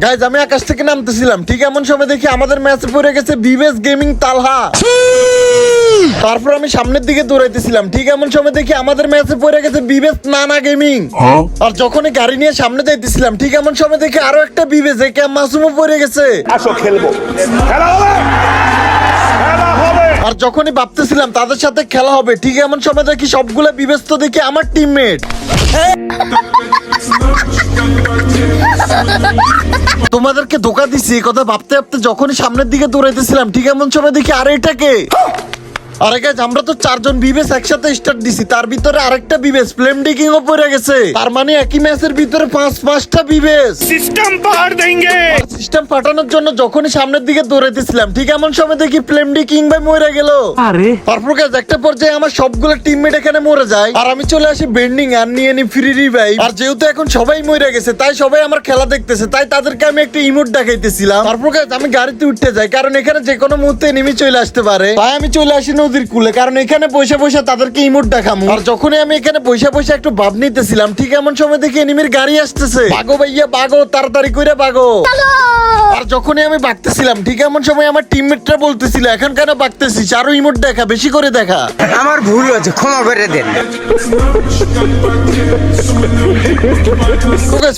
Guys আমি আকাশ থেকে নামতেছিলাম, ঠিক এমন সময় দেখি আমাদের ম্যাচে পড়ে গেছে বিবেস গেমিং তালহা। তারপর আমি সামনের দিকে দৌড়াইতেছিলাম, ঠিক এমন সময় দেখি আমাদের ম্যাচে পড়ে গেছে বিবেস নানা গেমিং। আর যখনই গাড়ি নিয়ে সামনে যাইতেছিলাম, ঠিক এমন সময় দেখি আরো একটা বিবেস একে মাসুমও পড়ে গেছে। আসো খেলবো, খেলা হবে, খেলা হবে। আর যখনই ভাবতেছিলাম তাদের সাথে খেলা হবে, ঠিক এমন সময় দেখি সবগুলা বিবেস তো দেখি আমার টিমমেট। তোমাদেরকে ধোকা দিছি এই কথা ভাবতে ভাবতে যখনই সামনের দিকে দৌড়াইতেছিলাম, ঠিক এমন সময় দেখি আরে এটাকে। আরে গাইজ আমরা তো 4 জন বিবেস একসাথে স্টার্ট দিছি, তার ভিতরে আরেকটা বিবেস ফ্লেম ডিকিং ও পড়ে গেছে। তার মানে একই ম্যাচের ভিতরে 5টা বিবেস। সিস্টেম পাহাড় দেंगे। সিস্টেম ফাটানোর জন্য যখনই সামনের দিকে দৌড়াইতেছিলাম, ঠিক এমন সময় দেখি ফ্লেম ডিকিং ভাই মরে গেল। আরে তারপর গাইজ একটা পর্যায়ে আমার সবগুলো টিমমেট এখানে মরে যায়, আর আমি চলে আসি বেন্ডিং আর নিয়ে নি ফ্রি রিভাইভ। আর যেহেতু এখন সবাই মরে গেছে, তাই সবাই আমার খেলা দেখতেছে, তাই তাদেরকে আমি একটা ইমোট দেখাইতেছিলাম। তারপর গাইজ আমি গাড়িতে উঠতে যাই, কারণ এখানে যে কোনো মুহূর্তে এনিমি চলে আসতে পারে। তাই আমি চলে আসি নদীর কুলে, কারণ এখানে বসে বসে তাদেরকে ইমোট দেখামু। আর যখনই আমি এখানে বসে বসে একটু ভাব নিতেছিলাম, ঠিক এমন সময় দেখি এনিমির গাড়ি আসতেছে। ভাগো ভাইয়া ভাগো, তাড়াতাড়ি করে ভাগো। আর যখনই আমি ভাগতেছিলাম, ঠিক এমন সময় আমার টিমমেটরা বলতেছিল এখন কেন ভাগতেছিস, আরো ইমোট দেখা, বেশি করে দেখা। আমার ভুল হয়েছে, ক্ষমা করে দেন।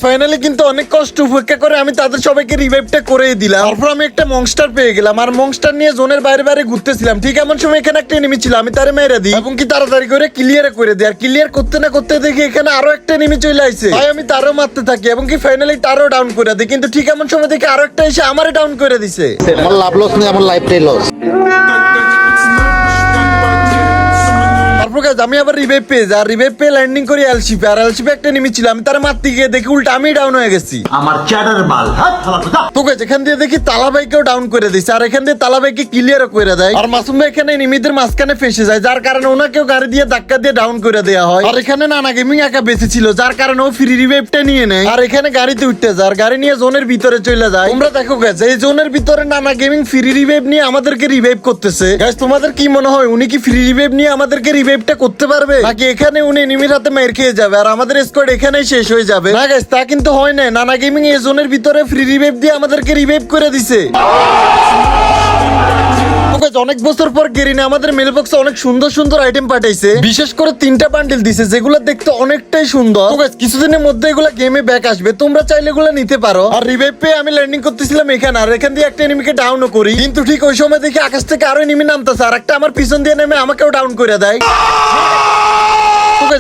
ফাইনালি কিন্তু অনেক কষ্ট উপেক্ষা করে আমি তাদের সবাইকে রিভাইভটা করে দিলাম। তারপর আমি একটা মনস্টার পেয়ে গেলাম, আর মনস্টার নিয়ে জোনের বাইরে বাইরে ঘুরতেছিলাম, ঠিক এমন সময় এখানে একটা এনিমি ছিল, আমি তারে মেরে দিই এবং কি তাড়াতাড়ি করে ক্লিয়ার করে দিই। আর ক্লিয়ার করতে না করতে দেখি এখানে আরো একটা এনিমি চলে আসছে, তাই আমি তারও মারতে থাকি এবং কি ফাইনালি তারও ডাউন করে দিই। কিন্তু ঠিক এমন সময় দেখি আরো একটা এসে আমারে ডাউন করে দিছে। আমার লাভ লস নেই, আমার লাইফটাই লস। তারপর গাইজ আমি আবার রিভাইভ পেয়ে যাই, আর রিভাইভ পেয়ে ল্যান্ডিং করি এলশিপে। আর এলশিপে একটা এনিমি ছিল, আমি তার মারতে গিয়ে দেখি উল্টা আমি ডাউন হয়ে গেছি। আমার চ্যাটার বাল তো গাইজ এখান দিয়ে দেখি তালাভাইকেও ডাউন করে দিছে, আর এখান দিয়ে তালাভাইকে ক্লিয়ারও করে দেয়। আর মাসুম ভাই এখানে এনিমিদের মাঝখানে ফেসে যায়, যার কারণে ওনাকেও গাড়ি দিয়ে ধাক্কা দিয়ে ডাউন করে দেওয়া হয়। আর এখানে নানা গেমিং একা বেঁচে ছিল, যার কারণে ও ফ্রি রিভাইভটা নিয়ে নেয়। আর এখানে গাড়িতে উঠতে যায়, আর গাড়ি নিয়ে জোনের ভিতরে চলে যায়। তোমরা দেখো গাইজ এই জোনের ভিতরে নানা গেমিং ফ্রি রিভাইভ নিয়ে আমাদেরকে রিভাইভ করতেছে। গাইজ তোমাদের কি মনে হয় উনি কি ফ্রি রিভাইভ নিয়ে আমাদেরকে রিভাইভটা করতে পারবে, নাকি এখানে উনি এনিমির হাতে মেরে খেয়ে যাবে আর আমাদের স্কোয়াড এখানেই শেষ হয়ে যাবে? না গাইজ তা কিন্তু হয় না, নানা গেমিং এই জোনের ভিতরে ফ্রি রিভাইভ দিয়ে আমাদেরকে রিভাইভ করে দিছে। অনেক বছর পর গেরিনা আমাদের মেল বক্সে অনেক সুন্দর সুন্দর আইটেম পাঠাইছে, বিশেষ করে 3টা বান্ডেল দিছে যেগুলো দেখতে অনেকটাই সুন্দর। কিছুদিনের মধ্যে এগুলো গেমে ব্যাক আসবে, তোমরা চাইলে এগুলো নিতে পারো। আর রিভাইভ পেয়ে আমি ল্যান্ডিং করতেছিলাম এখানে, আর এখান দিয়ে একটা এনিমিকে ডাউনও করি। কিন্তু ঠিক ওই সময় দেখি আকাশ থেকে আরো এনিমি নামতেছে, আর একটা আমার পিছন দিয়ে নেমে আমাকেও ডাউন করে দেয়।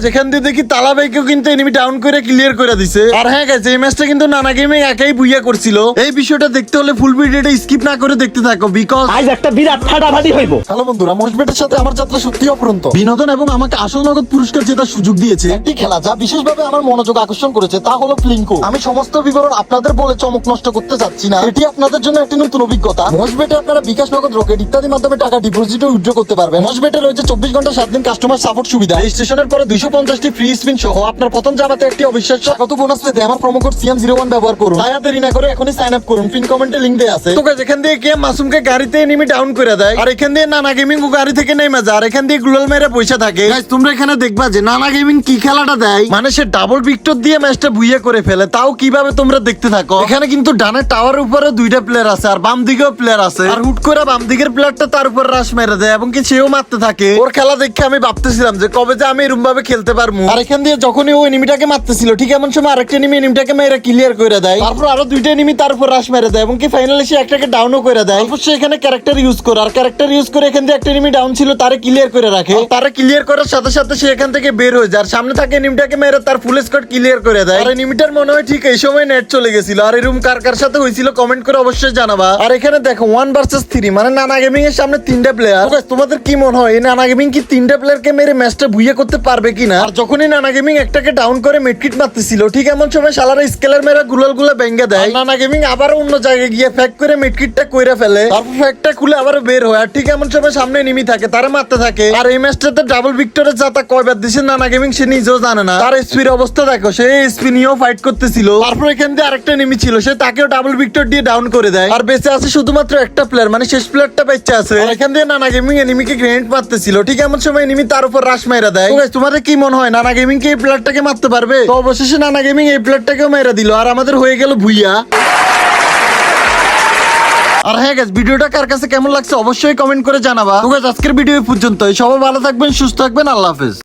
যেখান দিয়ে দেখি তালাভাইকেও কিন্তু এনিমি ডাউন করে ক্লিয়ার করে দিছে। আর হ্যাঁ গাইস এই ম্যাচটা কিন্তু নানা গেমিং একাই বুইয়া করছিল। এই বিষয়টা দেখতে হলে ফুল ভিডিওটা স্কিপ না করে দেখতে থাকো, বিকজ আজ একটা বিরাট ফাটাফাটি হইব। হ্যালো বন্ধুরা, মোস্টবেটের সাথে আমার যাত্রা সত্যি অপরন্ত। বিনোদন এবং আমাকে আসল নগদ পুরস্কার জেতার সুযোগ দিয়েছে একটি খেলা, যা বিশেষভাবে আমার মনোযোগ আকর্ষণ করেছে, তা হলো ফ্লিঙ্কো। আমি সমস্ত বিবরণ আপনাদের বলে চমক নষ্ট করতে চাচ্ছি না, এটি আপনাদের জন্য একটি নতুন অভিজ্ঞতা। মোস্টবেটে আপনারা বিকাশ নগদ, রকেট ইত্যাদি মাধ্যমে টাকা ডিপোজিট ও উইথড্র করতে পারবেন। মোস্টবেটে রয়েছে 24 ঘন্টা 7 দিন কাস্টমার সাপোর্ট সুবিধা। রেজিস্ট্রেশনের পরে 250টি ফ্রি স্পিন সহ আপনার প্রথম জামাতে একটি অবিশ্বাস্য স্বাগত বোনাস পেতে আমার প্রোমো কোড CM01 ব্যবহার করুন। তাই দেরি না করে এখনই সাইন আপ করুন, পিন কমেন্টে লিংক দেয়া আছে। তো গাইস এখান দিয়ে কে মাসুমকে গাড়িতে এনিমি ডাউন করে দেয়, আর এখান দিয়ে নানা গেমিং ও গাড়ি থেকে নেমে যায়, আর এখান দিয়ে গ্লোয়াল মেরে পয়সা থাকে। গাইস তোমরা এখানে দেখবা যে নানা গেমিং কি খেলাটা দেয়, মানে সে ডাবল ভিক্টর দিয়ে ম্যাচটা বুইয়া করে ফেলে। তাও কিভাবে তোমরা দেখতে থাকো। এখানে কিন্তু ডানের টাওয়ারের উপরে 2টা প্লেয়ার আছে, আর বাম দিকেও প্লেয়ার আছে, আর হুট করে বাম দিকের প্লেয়ারটা তার উপর রাশ মেরে দেয় এবং কি সেও মারতে থাকে। ওর খেলা দেখে আমি ভাবতেছিলাম যে কবে যে আমি এরকম ভাবে খেলতে পারবো। আর এখান দিয়ে যখনই ও এনিমিটাকে মারতেছিল, ঠিক এমন সময় আরেকটা এনিমি এনিমিটাকে মেরে ক্লিয়ার করে দেয়। তারপর আরো 2টা এনিমি তার উপর রাশ মেরে দেয় এবং কি ফাইনালি সে একটাকে ডাউনও করে দেয়। তারপর সে এখানে ক্যারেক্টার ইউজ করে, আর ক্যারেক্টার ইউজ করে এখান দিয়ে একটা এনিমি ডাউন ছিল তারে ক্লিয়ার করে রাখে। তারে ক্লিয়ার করার সাথে সাথে সে এখান থেকে বের হয়ে যায়, আর সামনে থাকে এনিমিটাকে মেরে তার ফুল স্কোয়াড ক্লিয়ার করে দেয়। আর এনিমিটার মনে হয় ঠিক এই সময় নেট চলে গেছিল। আর এরকম কার কার সাথে হয়েছিল কমেন্ট করে অবশ্যই জানাবা। আর এখানে দেখো 1 vs 3, মানে নানা গেমিং এর সামনে 3টা প্লেয়ার। তোমাদের কি মনে হয় এই নানা গেমিং কি 3টা প্লেয়ারকে মেরে ম্যাচটা বুইয়া করতে পারবে কিনা? আর যখনই নানা গেমিং একটাকে ডাউন করে মেডকিট মারতেছিল, ঠিক এমন সময় শালারা স্কেলার মেরা গুলাল গুলা ভেঙে দেয়। নানা গেমিং আবার অন্য জায়গায় গিয়ে ফ্যাক করে মেডকিটটা কইরা ফেলে, তারপর ফ্যাকটা খুলে আবার বের হয়। আর ঠিক এমন সময় সামনে এনিমি থাকে, তারা মারতে থাকে। আর এই ম্যাচটাতে ডাবল ভিক্টরের যাতা কয়বার দিছে নানা গেমিং সে নিজেও জানে না। তার এসপির অবস্থা দেখো, সে এসপি নিয়েও ফাইট করতেছিল। তারপর এখান দিয়ে আরেকটা এনিমি ছিল, সে তাকেও ডাবল ভিক্টর দিয়ে ডাউন করে দেয়। আর বেঁচে আছে শুধুমাত্র একটা প্লেয়ার, মানে শেষ প্লেয়ারটা বেঁচে আছে। এখান দিয়ে নানা গেমিং এনিমিকে গ্রেনেড মারতেছিল, ঠিক এমন সময় এনিমি তার উপর রাশ মাইরা দেয়। তোমাদের কি মনে হয় নানা গেমিং কে এই প্লেয়ারটাকে মারতে পারবে? তো অবশেষে নানা গেমিং এই প্লেয়ারটাকেও মেরে দিল, আর আমাদের হয়ে গেল ভুইয়া। আর হ্যাঁ গাইস, ভিডিওটা কার কাছে কেমন লাগছে অবশ্যই কমেন্ট করে জানাবা। তো গাইস, আজকের ভিডিও এই পর্যন্তই। সবাই ভালো থাকবেন, সুস্থ থাকবেন, আল্লাহ হাফেজ।